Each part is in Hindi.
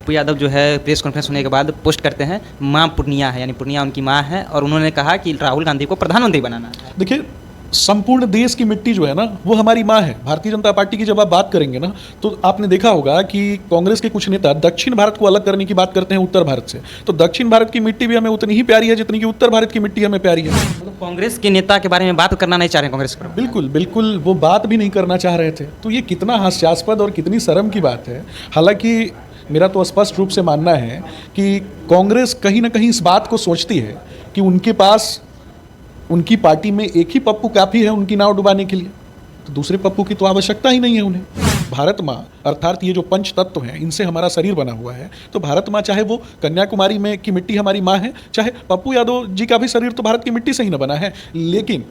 पप्पू यादव जो है प्रेस कॉन्फ्रेंस होने के बाद पोस्ट करते हैं माँ पूर्णिया है, यानी पूर्णिया उनकी माँ है, और उन्होंने कहा कि राहुल गांधी को प्रधानमंत्री बनाना है। देखिए, संपूर्ण देश की मिट्टी जो है ना वो हमारी माँ है। भारतीय जनता पार्टी की जब आप बात करेंगे ना तो आपने देखा होगा कि कांग्रेस के कुछ नेता दक्षिण भारत को अलग करने की बात करते हैं उत्तर भारत से। तो दक्षिण भारत की मिट्टी भी हमें उतनी ही प्यारी है जितनी कि उत्तर भारत की मिट्टी हमें प्यारी है। मतलब कांग्रेस के नेता के बारे में बात करना नहीं चाह रहे कांग्रेस पर। बिल्कुल बिल्कुल, वो बात भी नहीं करना चाह रहे थे। तो ये कितना हास्यास्पद और कितनी शर्म की बात है। हालांकि मेरा तो स्पष्ट रूप से मानना है कि कांग्रेस कहीं ना कहीं इस बात को सोचती है कि उनके पास उनकी पार्टी में एक ही पप्पू काफ़ी है उनकी नाव डुबाने के लिए, तो दूसरे पप्पू की तो आवश्यकता ही नहीं है उन्हें। भारत माँ अर्थात ये जो पंच तत्व हैं इनसे हमारा शरीर बना हुआ है। तो भारत माँ चाहे वो कन्याकुमारी में की मिट्टी हमारी माँ है, चाहे पप्पू यादव जी का भी शरीर तो भारत की मिट्टी से ही न बना है। लेकिन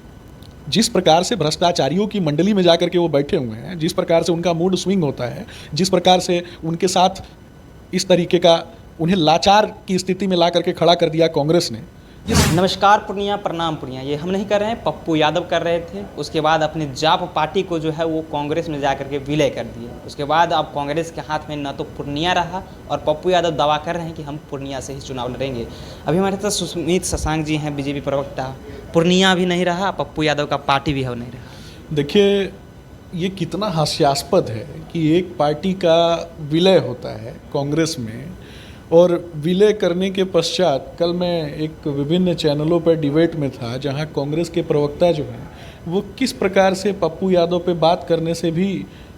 जिस प्रकार से भ्रष्टाचारियों की मंडली में जाकर के वो बैठे हुए हैं, जिस प्रकार से उनका मूड स्विंग होता है, जिस प्रकार से उनके साथ इस तरीके का उन्हें लाचार की स्थिति में ला करके खड़ा कर दिया कांग्रेस ने। नमस्कार पूर्णिया, प्रणाम पूर्णिया, ये हम नहीं कर रहे हैं, पप्पू यादव कर रहे थे। उसके बाद अपने जाप पार्टी को जो है वो कांग्रेस में जाकर के विलय कर दिए। उसके बाद अब कांग्रेस के हाथ में न तो पूर्णिया रहा, और पप्पू यादव दावा कर रहे हैं कि हम पूर्णिया से ही चुनाव लड़ेंगे। अभी हमारे साथ सुस्मित शशांक जी हैं, बीजेपी प्रवक्ता। पूर्णिया भी नहीं रहा, पप्पू यादव का पार्टी भी नहीं रहा। देखिए, ये कितना हास्यास्पद है कि एक पार्टी का विलय होता है कांग्रेस में, और विलय करने के पश्चात कल मैं एक विभिन्न चैनलों पर डिबेट में था जहां कांग्रेस के प्रवक्ता जो हैं वो किस प्रकार से पप्पू यादव पे बात करने से भी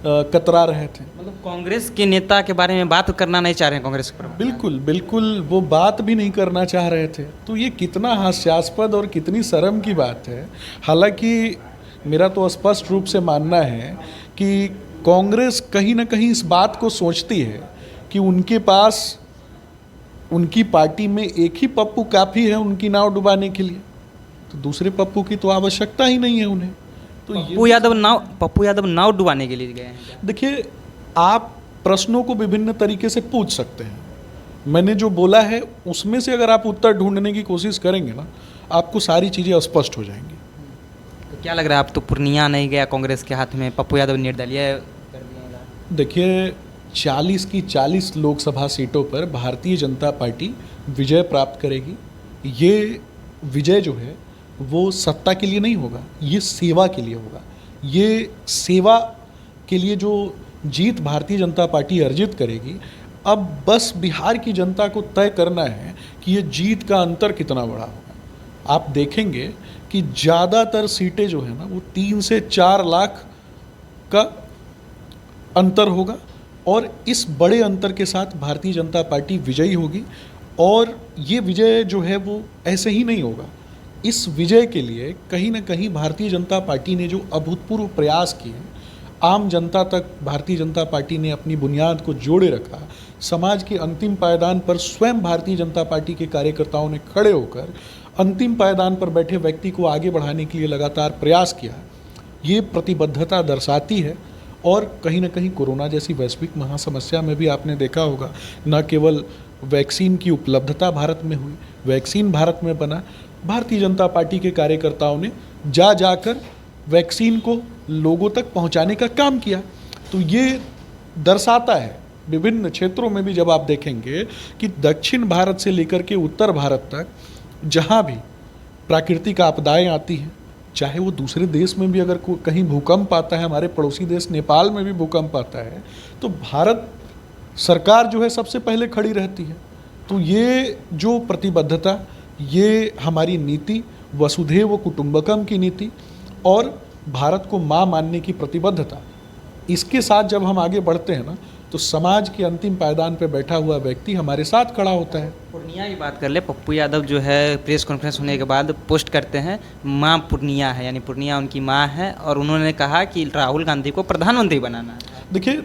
कतरा रहे थे। मतलब कांग्रेस के नेता के बारे में बात करना नहीं चाह रहे हैं कांग्रेस पर। बिल्कुल बिल्कुल, वो बात भी नहीं करना चाह रहे थे। तो ये कितना हास्यास्पद और कितनी शर्म की बात है। हालांकि मेरा तो स्पष्ट रूप से मानना है कि कांग्रेस कहीं ना कहीं इस बात को सोचती है कि उनके पास उनकी पार्टी में एक ही पप्पू काफ़ी है उनकी नाव डुबाने के लिए, तो दूसरे पप्पू की तो आवश्यकता ही नहीं है उन्हें। तो पप्पू यादव नाव डुबाने के लिए गए हैं। देखिए, आप प्रश्नों को विभिन्न तरीके से पूछ सकते हैं। मैंने जो बोला है उसमें से अगर आप उत्तर ढूंढने की कोशिश करेंगे ना, आपको सारी चीज़ें स्पष्ट हो जाएंगी। तो क्या लग रहा है, अब तो पूर्णिया नहीं गया कांग्रेस के हाथ में, पप्पू यादव निर्दलीय कर दिया। देखिए, 40 की 40 लोकसभा सीटों पर भारतीय जनता पार्टी विजय प्राप्त करेगी। ये विजय जो है वो सत्ता के लिए नहीं होगा, ये सेवा के लिए होगा। ये सेवा के लिए जो जीत भारतीय जनता पार्टी अर्जित करेगी, अब बस बिहार की जनता को तय करना है कि ये जीत का अंतर कितना बड़ा होगा। आप देखेंगे कि ज़्यादातर सीटें जो है ना वो 3 से 4 लाख का अंतर होगा, और इस बड़े अंतर के साथ भारतीय जनता पार्टी विजयी होगी। और ये विजय जो है वो ऐसे ही नहीं होगा। इस विजय के लिए कहीं ना कहीं भारतीय जनता पार्टी ने जो अभूतपूर्व प्रयास किए, आम जनता तक भारतीय जनता पार्टी ने अपनी बुनियाद को जोड़े रखा। समाज के अंतिम पायदान पर स्वयं भारतीय जनता पार्टी के कार्यकर्ताओं ने खड़े होकर अंतिम पायदान पर बैठे व्यक्ति को आगे बढ़ाने के लिए लगातार प्रयास किया। ये प्रतिबद्धता दर्शाती है। और कहीं ना कहीं कोरोना जैसी वैश्विक महासमस्या में भी आपने देखा होगा, न केवल वैक्सीन की उपलब्धता भारत में हुई, वैक्सीन भारत में बना, भारतीय जनता पार्टी के कार्यकर्ताओं ने जाकर वैक्सीन को लोगों तक पहुंचाने का काम किया। तो ये दर्शाता है, विभिन्न क्षेत्रों में भी जब आप देखेंगे कि दक्षिण भारत से लेकर के उत्तर भारत तक जहाँ भी प्राकृतिक आपदाएं आती हैं, चाहे वो दूसरे देश में भी अगर कहीं भूकंप आता है, हमारे पड़ोसी देश नेपाल में भी भूकंप आता है, तो भारत सरकार जो है सबसे पहले खड़ी रहती है। तो ये जो प्रतिबद्धता, ये हमारी नीति वसुधैव कुटुंबकम की नीति और भारत को माँ मानने की प्रतिबद्धता, इसके साथ जब हम आगे बढ़ते हैं ना, तो समाज के अंतिम पायदान पर बैठा हुआ व्यक्ति हमारे साथ खड़ा होता है। पूर्णिया की बात कर ले, पप्पू यादव जो है प्रेस कॉन्फ्रेंस होने के बाद पोस्ट करते हैं माँ पूर्णिया है, यानी पूर्णिया उनकी माँ है, और उन्होंने कहा कि राहुल गांधी को प्रधानमंत्री बनाना है। देखिए,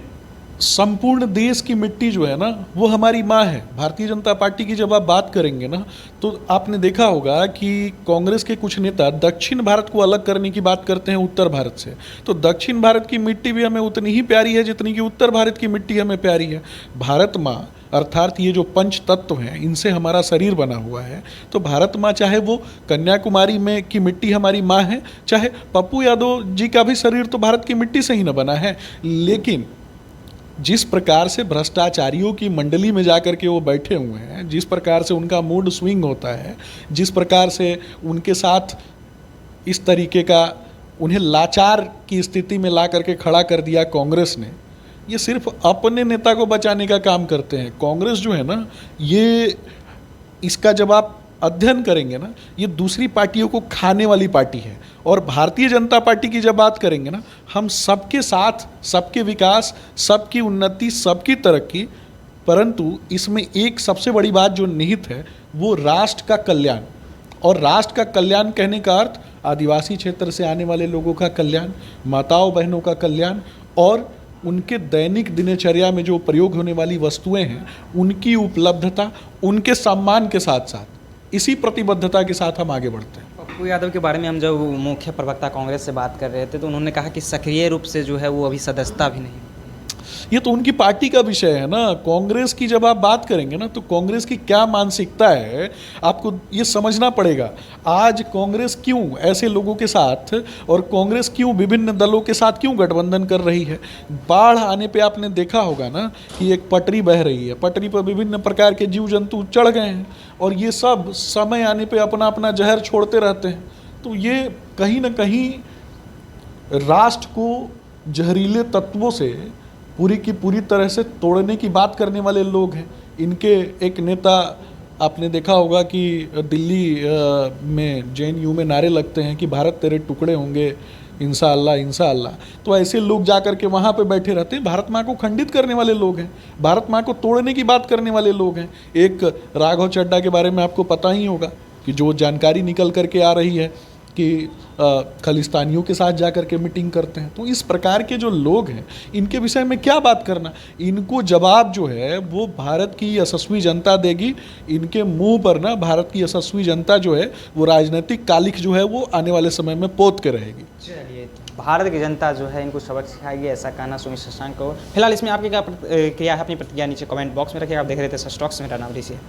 संपूर्ण देश की मिट्टी जो है ना वो हमारी माँ है। भारतीय जनता पार्टी की जब आप बात करेंगे ना तो आपने देखा होगा कि कांग्रेस के कुछ नेता दक्षिण भारत को अलग करने की बात करते हैं उत्तर भारत से। तो दक्षिण भारत की मिट्टी भी हमें उतनी ही प्यारी है जितनी कि उत्तर भारत की मिट्टी हमें प्यारी है। भारत माँ अर्थात ये जो पंच तत्व हैं इनसे हमारा शरीर बना हुआ है। तो भारत माँ चाहे वो कन्याकुमारी में की मिट्टी हमारी माँ है, चाहे पप्पू यादव जी का भी शरीर तो भारत की मिट्टी से ही न बना है। लेकिन जिस प्रकार से भ्रष्टाचारियों की मंडली में जाकर के वो बैठे हुए हैं, जिस प्रकार से उनका मूड स्विंग होता है, जिस प्रकार से उनके साथ इस तरीके का उन्हें लाचार की स्थिति में ला करके खड़ा कर दिया कांग्रेस ने, ये सिर्फ अपने नेता को बचाने का काम करते हैं। कांग्रेस जो है ना, ये इसका जब आप अध्ययन करेंगे ना, ये दूसरी पार्टियों को खाने वाली पार्टी है। और भारतीय जनता पार्टी की जब बात करेंगे ना, हम सबके साथ, सबके विकास, सबकी उन्नति, सबकी तरक्की, परंतु इसमें एक सबसे बड़ी बात जो निहित है वो राष्ट्र का कल्याण। और राष्ट्र का कल्याण कहने का अर्थ आदिवासी क्षेत्र से आने वाले लोगों का कल्याण, माताओं बहनों का कल्याण और उनके दैनिक दिनचर्या में जो प्रयोग होने वाली वस्तुएं हैं उनकी उपलब्धता, उनके सम्मान के साथ साथ इसी प्रतिबद्धता के साथ हम आगे बढ़ते हैं। पप्पू यादव के बारे में हम जब मुख्य प्रवक्ता कांग्रेस से बात कर रहे थे तो उन्होंने कहा कि सक्रिय रूप से जो है वो अभी सदस्यता भी नहीं। ये तो उनकी पार्टी का विषय है ना। कांग्रेस की जब आप बात करेंगे ना, तो कांग्रेस की क्या मानसिकता है आपको ये समझना पड़ेगा। आज कांग्रेस क्यों ऐसे लोगों के साथ और कांग्रेस क्यों विभिन्न दलों के साथ क्यों गठबंधन कर रही है। बाढ़ आने पे आपने देखा होगा ना कि एक पटरी बह रही है, पटरी पर विभिन्न प्रकार के जीव जंतु चढ़ गए हैं और ये सब समय आने पे अपना अपना जहर छोड़ते रहते हैं। तो ये कहीं ना कहीं राष्ट्र को जहरीले तत्वों से पूरी की पूरी तरह से तोड़ने की बात करने वाले लोग हैं। इनके एक नेता आपने देखा होगा कि दिल्ली में JNU में नारे लगते हैं कि भारत तेरे टुकड़े होंगे, इंशाअल्लाह इंशाअल्लाह। तो ऐसे लोग जाकर के वहाँ पे बैठे रहते हैं। भारत माँ को खंडित करने वाले लोग हैं, भारत माँ को तोड़ने की बात करने वाले लोग हैं। एक राघव चड्ढा के बारे में आपको पता ही होगा कि जो जानकारी निकल करके आ रही है कि खालिस्तानियों के साथ जाकर के मीटिंग करते हैं। तो इस प्रकार के जो लोग हैं इनके विषय में क्या बात करना। इनको जवाब जो है वो भारत की यशस्वी जनता देगी। इनके मुंह पर ना भारत की यशस्वी जनता जो है वो राजनीतिक कालिख जो है वो आने वाले समय में पोत के रहेगी। चलिए, भारत की जनता जो है इनको सबक सिखाएगी, ऐसा कहना सुमित शशांक को। फिलहाल इसमें आपकी क्या क्रिया है, अपनी प्रतिक्रिया नीचे कमेंट बॉक्स में रखिएगा। आप देख रहे थे सच टॉक्स, मेरा नाम ऋषि है।